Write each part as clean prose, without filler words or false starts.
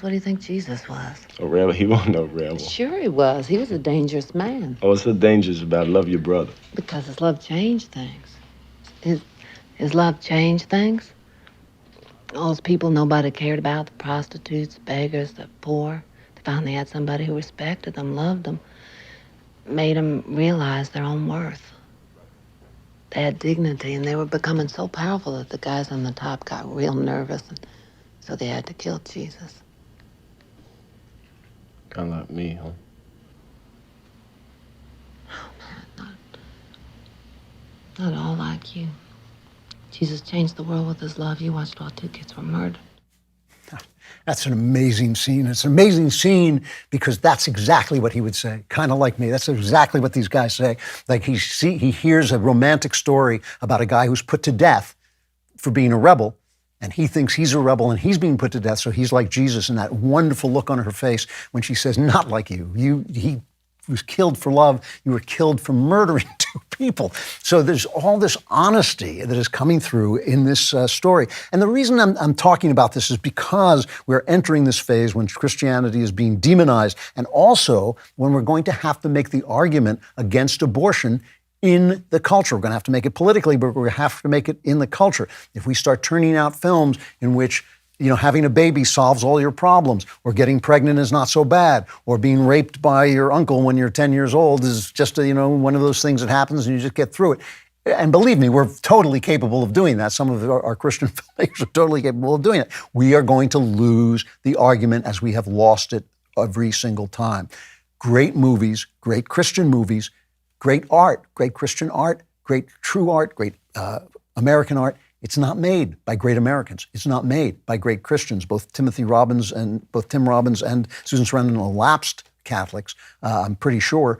rebels? What do you think Jesus was? A rebel? He wasn't no rebel. Sure he was. He was a dangerous man. Oh, what's so dangerous about love your brother? Because his love changed things. His love changed things. All those people nobody cared about, the prostitutes, the beggars, the poor, they finally had somebody who respected them, loved them, made them realize their own worth. They had dignity, and they were becoming so powerful that the guys on the top got real nervous, and so they had to kill Jesus. Kind of like me, huh? Oh, man, not all like you. Jesus changed the world with his love. You watched while 2 kids were murdered. That's an amazing scene. It's an amazing scene because that's exactly what he would say, kind of like me. That's exactly what these guys say. Like he hears a romantic story about a guy who's put to death for being a rebel, and he thinks he's a rebel and he's being put to death, so he's like Jesus, and that wonderful look on her face when she says, not like you. He was killed for love. You were killed for murdering 2 people. So there's all this honesty that is coming through in this story. And the reason I'm talking about this is because we're entering this phase when Christianity is being demonized, and also when we're going to have to make the argument against abortion in the culture. We're going to have to make it politically, but we're going to have to make it in the culture. If we start turning out films in which having a baby solves all your problems, or getting pregnant is not so bad, or being raped by your uncle when you're 10 years old is just one of those things that happens and you just get through it. And believe me, we're totally capable of doing that. Some of our Christian filmmakers are totally capable of doing it. We are going to lose the argument as we have lost it every single time. Great movies, great Christian movies, great art, great Christian art, great true art, great American art. It's not made by great Americans. It's not made by great Christians. Both Tim Robbins and Susan Sarandon are lapsed Catholics, I'm pretty sure.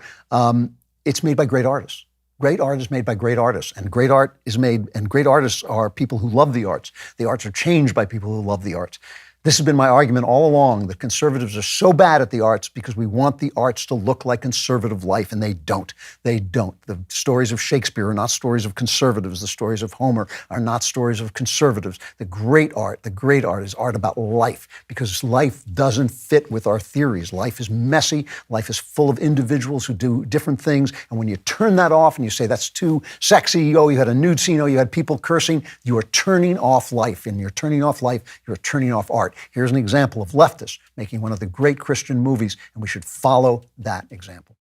It's made by great artists. Great art is made by great artists, and great art is made, and great artists are people who love the arts. The arts are changed by people who love the arts. This has been my argument all along, that conservatives are so bad at the arts because we want the arts to look like conservative life, and they don't. They don't. The stories of Shakespeare are not stories of conservatives. The stories of Homer are not stories of conservatives. The great art is art about life, because life doesn't fit with our theories. Life is messy. Life is full of individuals who do different things, and when you turn that off and you say, that's too sexy, oh, you had a nude scene, oh, you had people cursing, you are turning off life, and you're turning off life, you're turning off art. Here's an example of leftists making one of the great Christian movies, and we should follow that example.